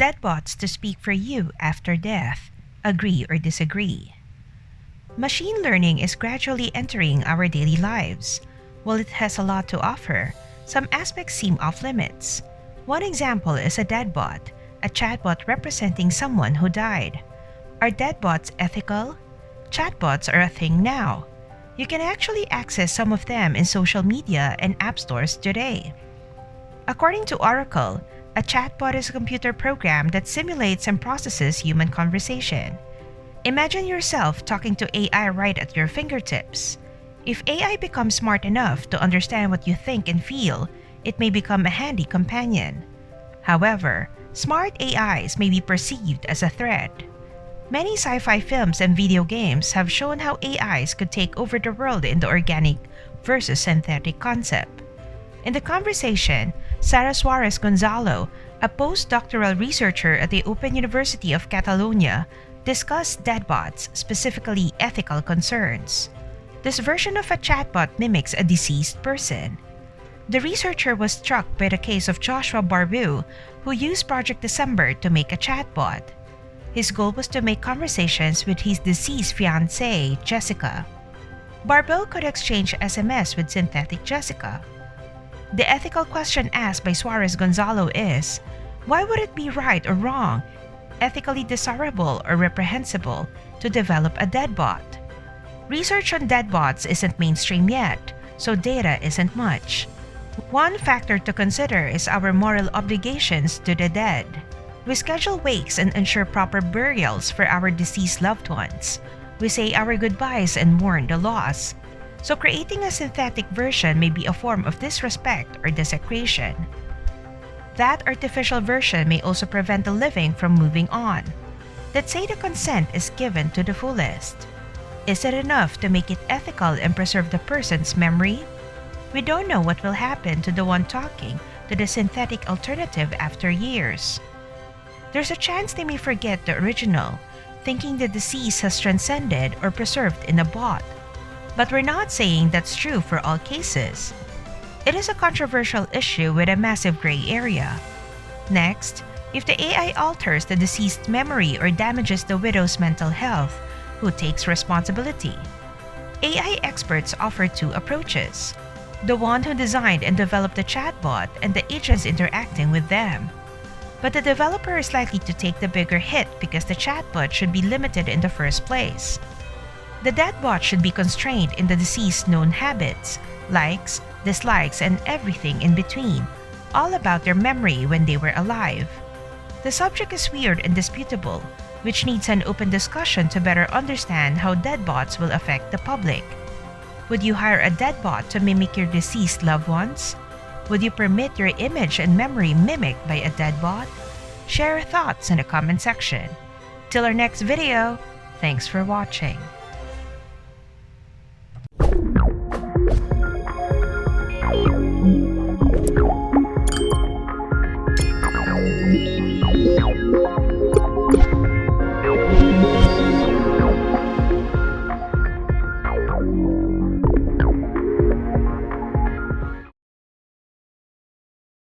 Deadbots to speak for you after death. Agree or disagree? Machine learning is gradually entering our daily lives. While it has a lot to offer, some aspects seem off limits. One example is a deadbot, a chatbot representing someone who died. Are deadbots ethical? Chatbots are a thing now. You can actually access some of them in social media and app stores today. According to Oracle, a chatbot is a computer program that simulates and processes human conversation. Imagine yourself talking to AI right at your fingertips. If AI becomes smart enough to understand what you think and feel, it may become a handy companion. However, smart AIs may be perceived as a threat. Many sci-fi films and video games have shown how AIs could take over the world in the organic versus synthetic concept. In the conversation, Sara Suarez Gonzalo, a postdoctoral researcher at the Open University of Catalonia, discussed deadbots, specifically ethical concerns. This version of a chatbot mimics a deceased person. The researcher was struck by the case of Joshua Barbu, who used Project December to make a chatbot. His goal was to make conversations with his deceased fiancée, Jessica. Barbu could exchange SMS with synthetic Jessica. The ethical question asked by Suarez Gonzalo is, why would it be right or wrong, ethically desirable or reprehensible, to develop a deadbot? Research on deadbots isn't mainstream yet, so data isn't much. One factor to consider is our moral obligations to the dead. We schedule wakes and ensure proper burials for our deceased loved ones. We say our goodbyes and mourn the loss. So creating a synthetic version may be a form of disrespect or desecration. That artificial version may also prevent the living from moving on. Let's say the consent is given to the fullest. Is it enough to make it ethical and preserve the person's memory? We don't know what will happen to the one talking to the synthetic alternative after years. There's a chance they may forget the original, thinking the deceased has transcended or preserved in a bot. But we're not saying that's true for all cases. It is a controversial issue with a massive gray area. Next, if the AI alters the deceased's memory or damages the widow's mental health, who takes responsibility? AI experts offer two approaches: the one who designed and developed the chatbot and the agents interacting with them. But the developer is likely to take the bigger hit because the chatbot should be limited in the first place. The deadbot should be constrained in the deceased's known habits, likes, dislikes, and everything in between, all about their memory when they were alive. The subject is weird and disputable, which needs an open discussion to better understand how deadbots will affect the public. Would you hire a deadbot to mimic your deceased loved ones? Would you permit your image and memory mimicked by a deadbot? Share your thoughts in the comment section. Till our next video, thanks for watching.